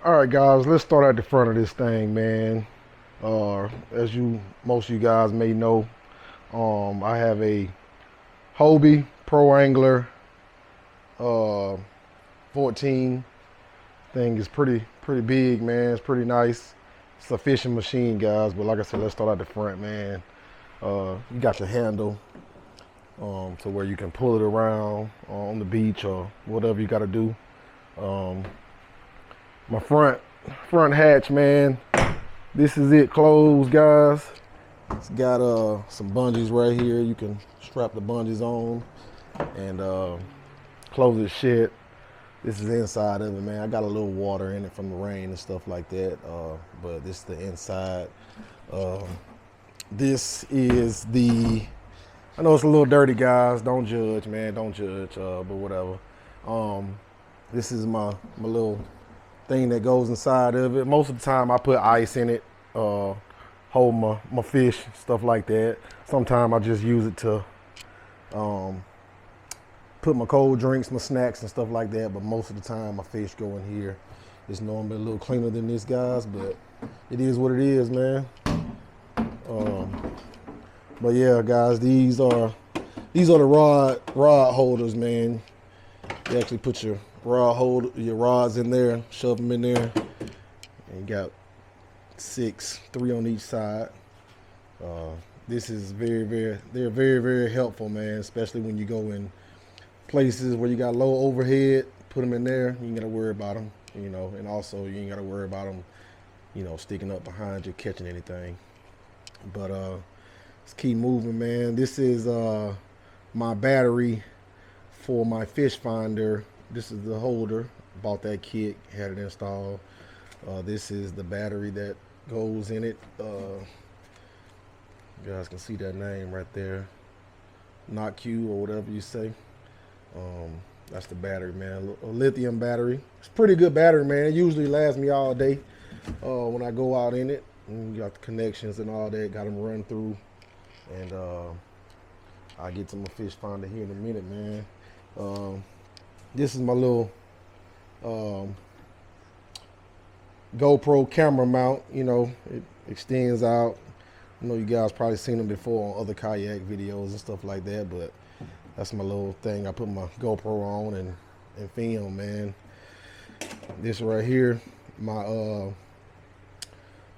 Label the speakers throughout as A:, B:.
A: All right, guys, let's start at the front of this thing, man. As most of you guys may know, I have a Hobie Pro Angler, uh, 14. Thing is pretty big, man. It's pretty nice. It's a fishing machine, guys. But like I said, let's start at the front, man. You got your handle, to where you can pull it around on the beach or whatever you got to do. Um, my front hatch, man. This is it closed, guys. It's got some bungees right here. You can strap the bungees on and close it shut. This is the inside of it, man. I got a little water in it from the rain and stuff like that, but this is the inside. This is I know it's a little dirty, guys. Don't judge, man. Don't judge, but whatever. This is my little thing that goes inside of it. Most of the time I put ice in it, hold my fish, stuff like that. Sometimes I just use it to put my cold drinks, my snacks and stuff like that, but most of the time my fish go in here. It's normally a little cleaner than this, guys, but it is what it is, man. But yeah, guys, these are the rod holders, man. You actually put your rods in there, shove them in there, and you got 6, 3 on each side. This is they're very helpful, man, especially when you go in places where you got low overhead. Put them in there, you ain't gotta worry about them, and also you ain't gotta worry about them, sticking up behind you, catching anything. But let's keep moving, man. This is my battery for my fish finder. This is the holder. Bought that kit, had it installed. This is the battery that goes in it. You guys can see that name right there, not Q or whatever you say. That's the battery, man. A lithium battery. It's a pretty good battery, man. It usually lasts me all day when I go out in it. And you got the connections and all that. Got them run through. And I'll get to my fish finder here in a minute, man. This is my little GoPro camera mount. It extends out. I know you guys probably seen them before on other kayak videos and stuff like that, but that's my little thing. I put my GoPro on and film, man. This right here, my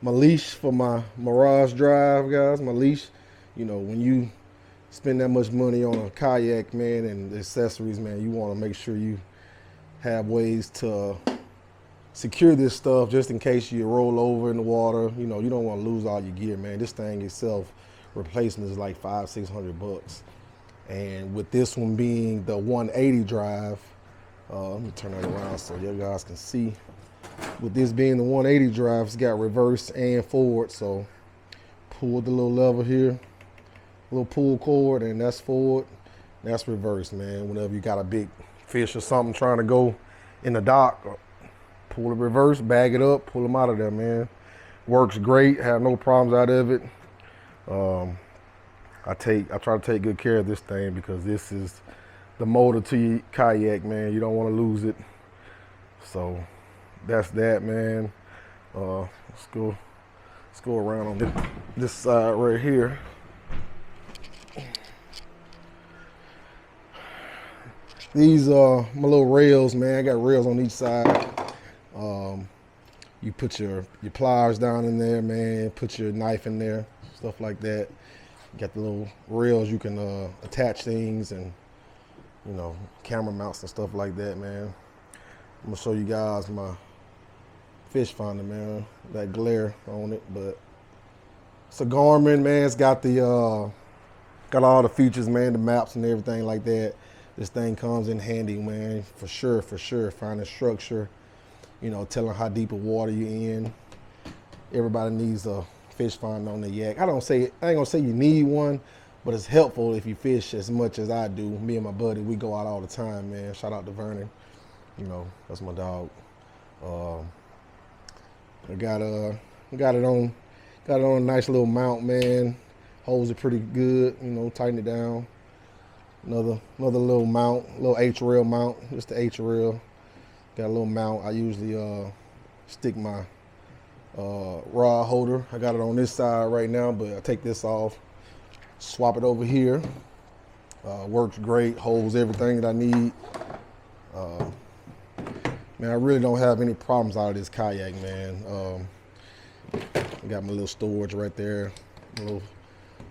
A: leash for my Mirage Drive, guys. My leash. When you spend that much money on a kayak, man, and accessories, man, you want to make sure you have ways to secure this stuff just in case you roll over in the water. You don't want to lose all your gear, man. This thing itself, replacement is like $500-600. And with this one being the 180 drive, let me turn that around so you guys can see. With this being the 180 drive, it's got reverse and forward. So pull the little lever here, little pull cord, and that's forward. That's reverse, man. Whenever you got a big fish or something trying to go in the dock, pull the reverse, bag it up, pull them out of there, man. Works great. Have no problems out of it. I try to take good care of this thing because this is the motor to your kayak, man. You don't want to lose it. So that's that, man. Let's go around on this side right here. These are my little rails, man. I got rails on each side. You put your pliers down in there, man. Put your knife in there, stuff like that. You got the little rails you can attach things and camera mounts and stuff like that, man. I'm gonna show you guys my fish finder, man. That glare on it, but it's a Garmin, man. It's got got all the features, man, the maps and everything like that. This thing comes in handy, man, for sure. Finding structure, telling how deep of water you're in. Everybody needs a fish finder on the yak. I ain't gonna say you need one, but it's helpful if you fish as much as I do. Me and my buddy, we go out all the time, man. Shout out to Vernon. That's my dog. I got it on a nice little mount, man. Holds it pretty good, tighten it down. Another little mount, little H rail mount, just the H rail. Got a little mount. I usually stick my rod holder. I got it on this side right now, but I take this off, swap it over here. Works great, holds everything that I need. Man, I really don't have any problems out of this kayak, man. I got my little storage right there, my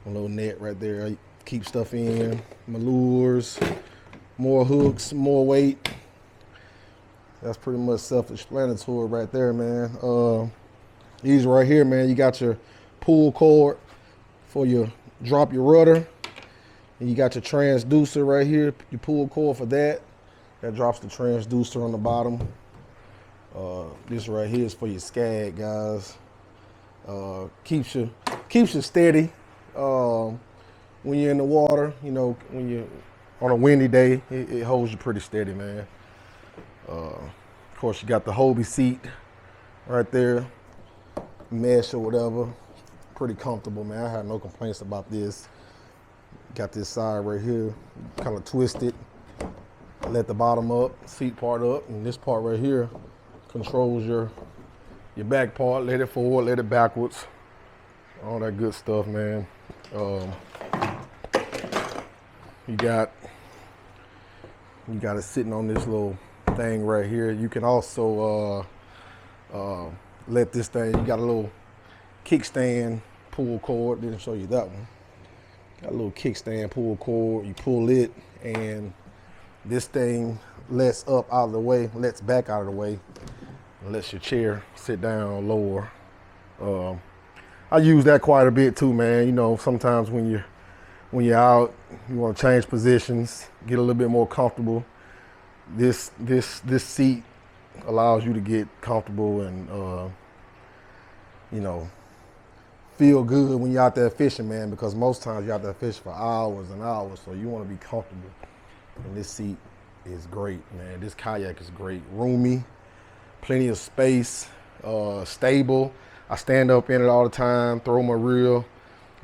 A: little net right there. I keep stuff in, my lures, more hooks, more weight. That's pretty much self-explanatory right there, man. These right here, man, you got your pull cord for your drop your rudder. And you got your transducer right here, your pull cord for that. That drops the transducer on the bottom. This right here is for your skag, guys. Keeps you steady when you're in the water. You know, when you're on a windy day, it holds you pretty steady, man. Of course, you got the Hobie seat right there, mesh or whatever. Pretty comfortable, man. I have no complaints about this. Got this side right here, kind of twisted. Let the bottom up, seat part up, and this part right here controls your back part. Let it forward, let it backwards. All that good stuff, man. You got it sitting on this little thing right here. You can also let this thing, you got a little kickstand pull cord. Didn't show you that one. Got a little kickstand pull cord. You pull it and this thing lets up out of the way, lets back out of the way, and lets your chair sit down lower. I use that quite a bit too, man. You know, sometimes when you're out, you want to change positions, get a little bit more comfortable. This seat allows you to get comfortable and you know, feel good when you're out there fishing, man, because most times you're out there fishing for hours and hours, so you want to be comfortable. And this seat is great, man. This kayak is great. Roomy, plenty of space, stable. I stand up in it all the time, throw my reel.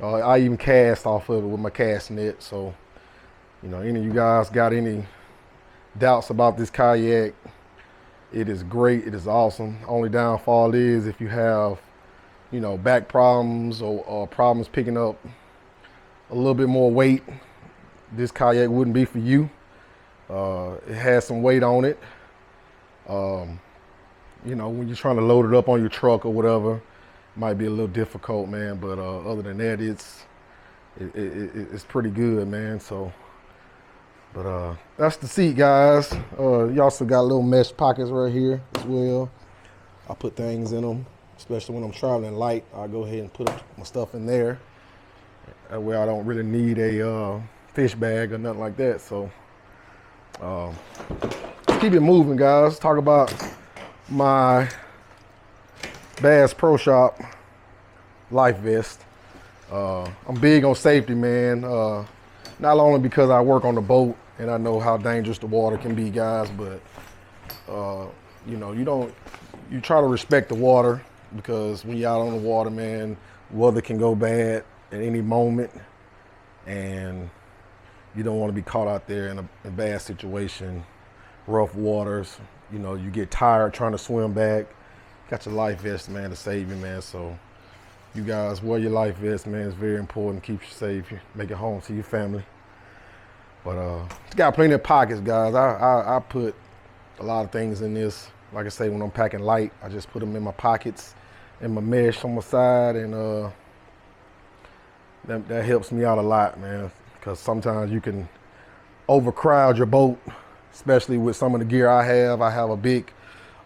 A: I even cast off of it with my cast net. So, you know, any of you guys got any doubts about this kayak, it is great. It is awesome. Only downfall is if you have, you know, back problems or problems picking up a little bit more weight, this kayak wouldn't be for you. It has some weight on it. You know, when you're trying to load it up on your truck or whatever, it might be a little difficult, man. But other than that, it's pretty good, man. So, but that's the seat, guys. You also got little mesh pockets right here as well. I put things in them, especially when I'm traveling light. I go ahead and put my stuff in there. That way I don't really need a fish bag or nothing like that. So let's keep it moving, guys. Talk about my Bass Pro Shop life vest. I'm big on safety, man. Not only because I work on the boat and I know how dangerous the water can be, guys, but you know, you try to respect the water, because when you're out on the water, man, weather can go bad at any moment, and you don't want to be caught out there in a bad situation, rough waters. You know, you get tired trying to swim back. Got your life vest, man, to save you, man. So you guys wear your life vest, man. It's very important. Keeps you safe. Make it home to your family. But it's got plenty of pockets, guys. I put a lot of things in this. Like I say, when I'm packing light, I just put them in my pockets, in my mesh on my side, and that helps me out a lot, man. Because sometimes you can overcrowd your boat, especially with some of the gear I have. I have a big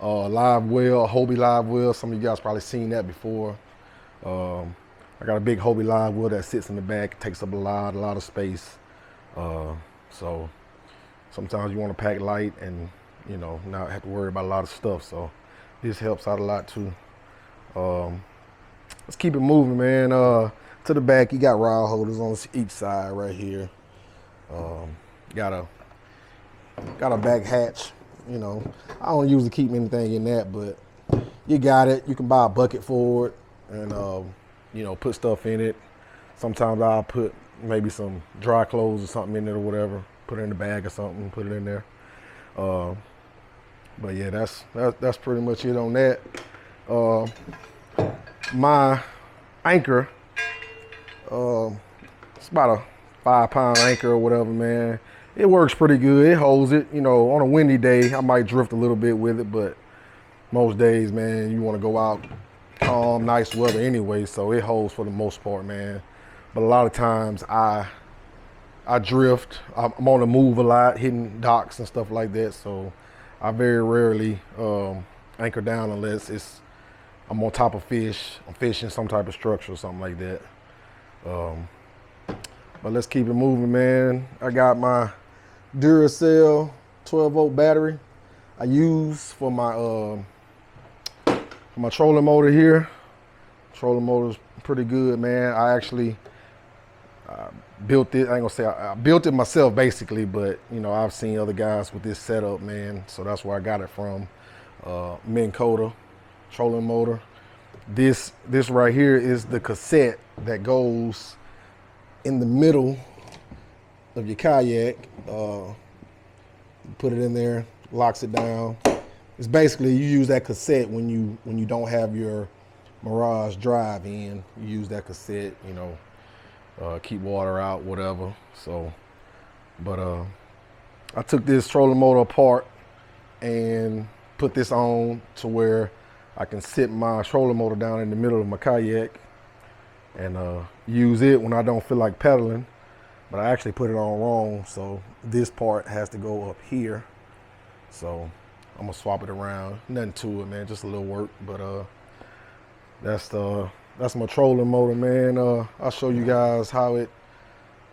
A: live well, a Hobie live well. Some of you guys probably seen that before. I got a big Hobie live well that sits in the back, takes up a lot of space. So sometimes you want to pack light and, you know, not have to worry about a lot of stuff. So this helps out a lot too. Let's keep it moving, man. To the back, you got rod holders on each side right here. Got a back hatch. You know, I don't usually keep anything in that, but you got it. You can buy a bucket for it and, you know, put stuff in it. Sometimes I'll put maybe some dry clothes or something in it or whatever. Put it in the bag or something, put it in there. But yeah, that's pretty much it on that. My anchor, it's about a 5-pound anchor or whatever, man. It works pretty good. It holds it. You know, on a windy day, I might drift a little bit with it, but most days, man, you want to go out calm, nice weather anyway, so it holds for the most part, man. But a lot of times I drift. I'm on the move a lot, hitting docks and stuff like that, so I very rarely anchor down unless I'm on top of fish. I'm fishing some type of structure or something like that. But let's keep it moving, man. I got my Duracell 12-volt battery I use for my trolling motor here. Trolling motor's pretty good, man. I actually built it. I ain't gonna say I built it myself basically, but you know, I've seen other guys with this setup, man. So that's where I got it from. Minn Kota trolling motor. This right here is the cassette that goes in the middle of your kayak. Put it in there, locks it down. It's basically, you use that cassette when you don't have your Mirage drive in. You use that cassette, you know, keep water out, whatever. So, but I took this trolling motor apart and put this on to where I can sit my trolling motor down in the middle of my kayak and use it when I don't feel like pedaling. But I actually put it on wrong, so this part has to go up here. So I'm gonna swap it around. Nothing to it, man, just a little work. But that's my trolling motor, man. I'll show you guys how it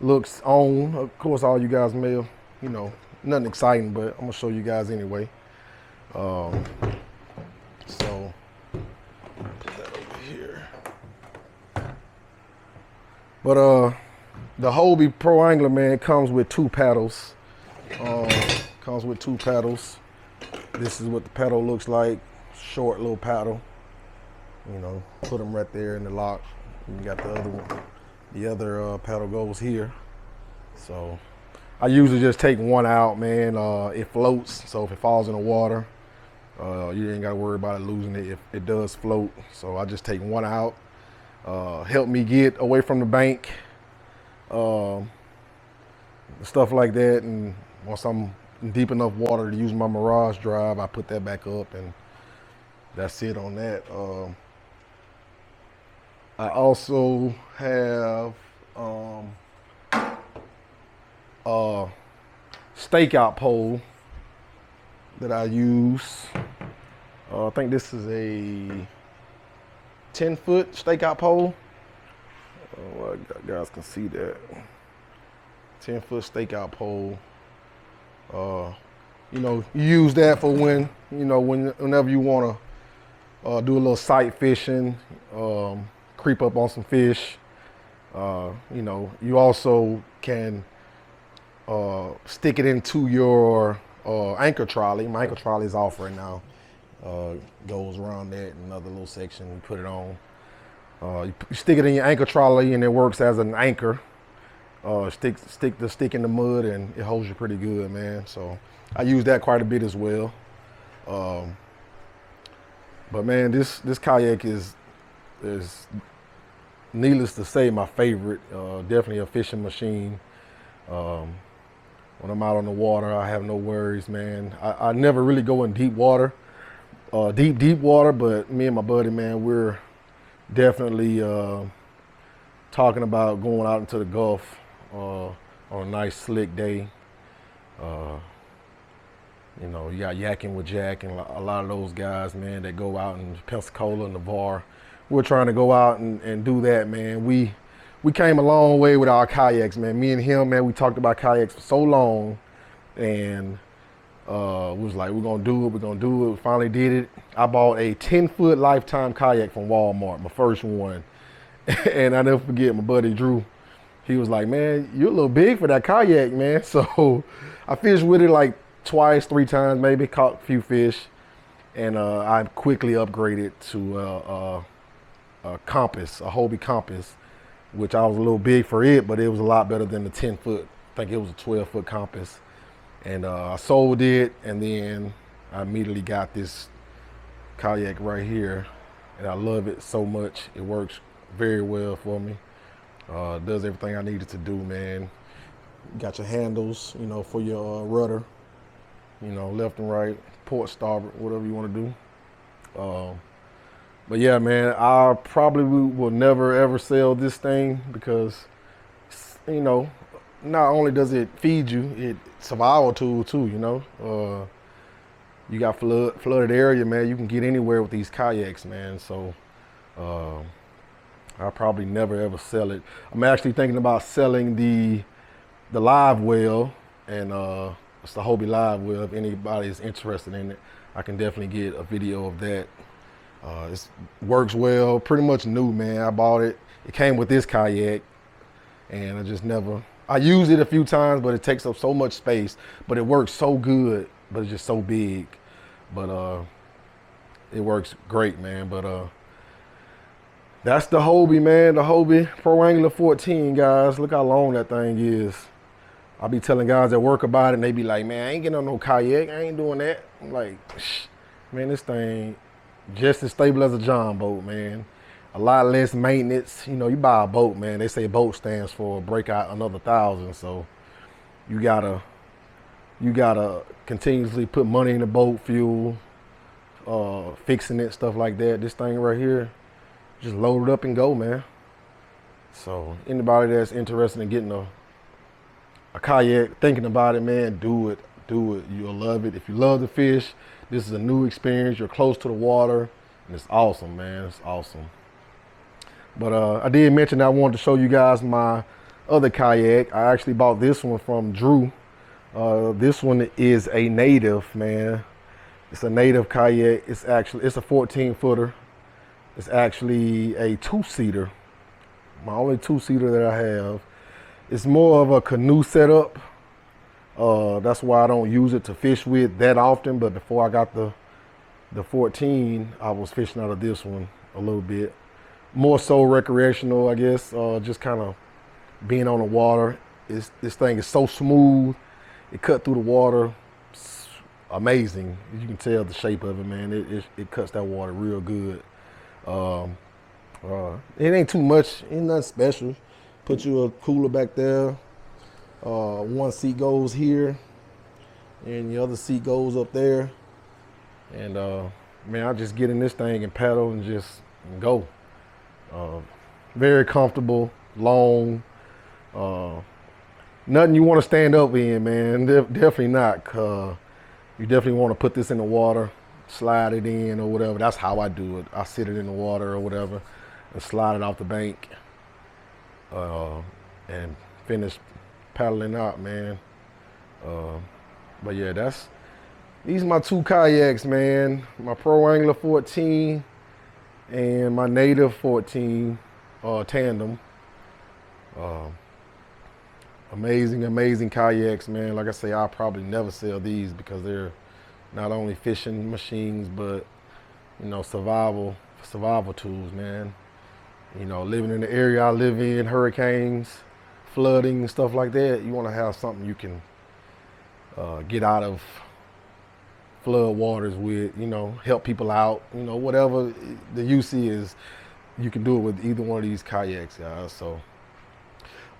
A: looks on. Of course, all you guys may have, you know, nothing exciting, but I'm gonna show you guys anyway. So put that over here. But the Hobie Pro Angler, man, comes with 2 paddles. Comes with 2 paddles. This is what the paddle looks like. Short little paddle. You know, put them right there in the lock. You got the other one. The other paddle goes here. So I usually just take one out, man. It floats, so if it falls in the water, you ain't got to worry about it losing it if it does float. So I just take one out. Help me get away from the bank, stuff like that. And once I'm in deep enough water to use my Mirage drive, I put that back up, and that's it on that. I also have a stakeout pole that I use. I think this is a 10-foot stakeout pole. Well, you guys can see that. 10-foot stakeout pole. You know, you use that for when, you know, whenever you want to do a little sight fishing, creep up on some fish. You know, you also can stick it into your anchor trolley. My anchor trolley is off right now. Goes around that, another little section, you put it on. You stick it in your anchor trolley and it works as an anchor. Stick the stick in the mud and it holds you pretty good, man. So I use that quite a bit as well. But man, this kayak is needless to say my favorite. Definitely a fishing machine. When I'm out on the water, I have no worries, man. I never really go in deep water, deep water, but me and my buddy, man, we're definitely talking about going out into the Gulf on a nice slick day. You know, you got Yakking with Jack and a lot of those guys, man, that go out in Pensacola and Navarre. We're trying to go out and do that, man. We came a long way with our kayaks, man. Me and him, man, we talked about kayaks for so long, and we was like, we're gonna do it. We finally did it. I bought a 10-foot Lifetime kayak from Walmart, my first one. And I never forget, my buddy Drew, he was like, man, you're a little big for that kayak, man. So I fished with it like twice, 3 times maybe, caught a few fish. And I quickly upgraded to a compass, a Hobie compass, which I was a little big for it, but it was a lot better than the 10-foot. I think it was a 12-foot compass. And I sold it, and then I immediately got this kayak right here. and I love it so much. It works very well for me. Does everything I need it to do, man. You got your handles, you know, for your rudder, you know, left and right, port, starboard, whatever you want to do. But yeah, man, I probably will never ever sell this thing because, you know, not only does it feed you, it's survival tool too, you know. You got flooded area, man. You can get anywhere with these kayaks, man. So I'll probably never ever sell it. I'm actually thinking about selling the live well, and it's the Hobie live well. If anybody is interested in it, I can definitely get a video of that. It works well, pretty much new, man. I bought it. It came with this kayak, and I used it a few times, but it takes up so much space. But it works so good, but it's just so big. But it works great, man. But that's the Hobie, man. The Hobie Pro Angler 14, guys. Look how long that thing is. I'll be telling guys at work about it, and they be like, man, I ain't getting on no kayak. I ain't doing that. I'm like, man, this thing just as stable as a John boat, man. A lot less maintenance. You know, you buy a boat, man. They say boat stands for break out another 1,000. So you gotta continuously put money in the boat, fuel, fixing it, stuff like that. This thing right here, just load it up and go, man. So anybody that's interested in getting a kayak, thinking about it, man, do it. You'll love it. If you love to fish, this is a new experience. You're close to the water, and it's awesome, man. It's awesome. But I did mention I wanted to show you guys my other kayak. I actually bought this one from Drew. This one is a native, man. It's a native kayak. It's a 14-footer. It's actually a 2-seater. My only 2-seater that I have. It's more of a canoe setup. That's why I don't use it to fish with that often. But before I got the 14, I was fishing out of this one a little bit. More so recreational, I guess. Just kind of being on the water. This thing is so smooth. It cut through the water. It's amazing. You can tell the shape of it, man. It cuts that water real good. It ain't too much. Ain't nothing special. Put you a cooler back there. One seat goes here, and the other seat goes up there. And man, I just get in this thing and paddle and just go. Very comfortable, long. Nothing you want to stand up in, man. Definitely not. You definitely want to put this in the water, slide it in or whatever. That's how I do it. I sit it in the water or whatever and slide it off the bank and finish paddling out, man. But yeah, these are my 2 kayaks, man. My Pro Angler 14 and my Native 14 tandem. Amazing kayaks, man. Like I say, I'll probably never sell these because they're not only fishing machines, but, you know, survival tools, man. You know, living in the area I live in, hurricanes, flooding, stuff like that, you want to have something you can get out of flood waters with, you know, help people out, you know, whatever the use is, you can do it with either one of these kayaks, guys. So,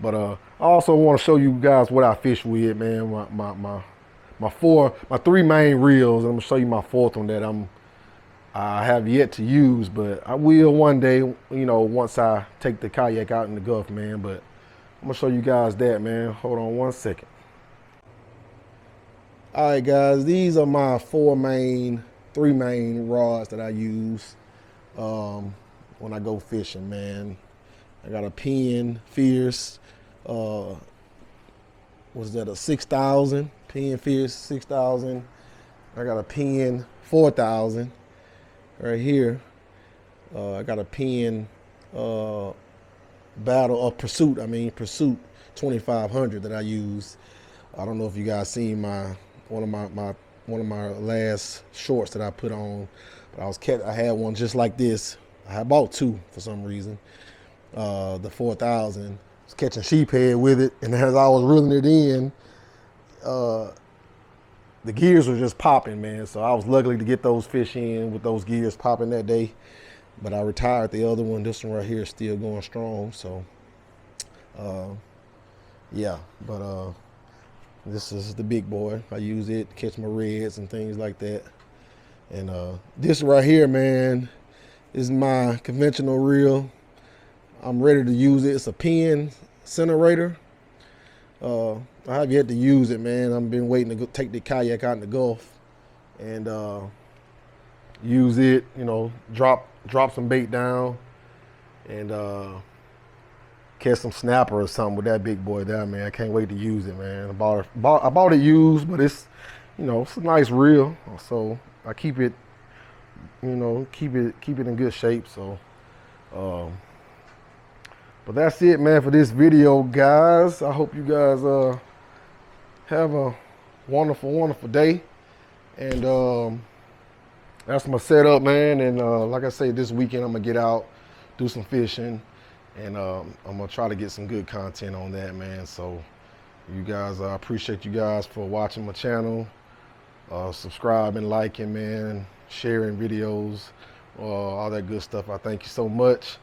A: but I also want to show you guys what I fish with, man. My 3 main reels. I'm gonna show you my 4th one that I have yet to use, but I will one day, you know, once I take the kayak out in the Gulf, man. But I'm gonna show you guys that, man. Hold on one second. All right, guys, these are my 3 main rods that I use when I go fishing, man. I got a Penn Fierce, was that a 6,000? Penn Fierce 6,000. I got a Penn 4,000 right here. I got a Penn Pursuit 2500 that I use. I don't know if you guys seen one of my last shorts that I put on, but I had one just like this. I had bought 2 for some reason. The 4,000. I was catching sheephead with it, and as I was reeling it in, the gears were just popping, man. So I was lucky to get those fish in with those gears popping that day. but I retired the other one. This one right here is still going strong. So yeah, but this is the big boy. I use it to catch my reds and things like that. And this right here, man, is my conventional reel. I'm ready to use it. It's a pin centerator. I have yet to use it, man. I've been waiting to go take the kayak out in the Gulf and use it, you know, drop some bait down and catch some snapper or something with that big boy there, man. I can't wait to use it, man. I bought it used, but it's, you know, it's a nice reel, so I keep it, you know, keep it in good shape. So but that's it, man, for this video, guys. I hope you guys have a wonderful day. And that's my setup, man. And like I say, this weekend I'm gonna get out, do some fishing, and I'm gonna try to get some good content on that, man. So you guys, I appreciate you guys for watching my channel, subscribing, liking, man, sharing videos, all that good stuff. I thank you so much.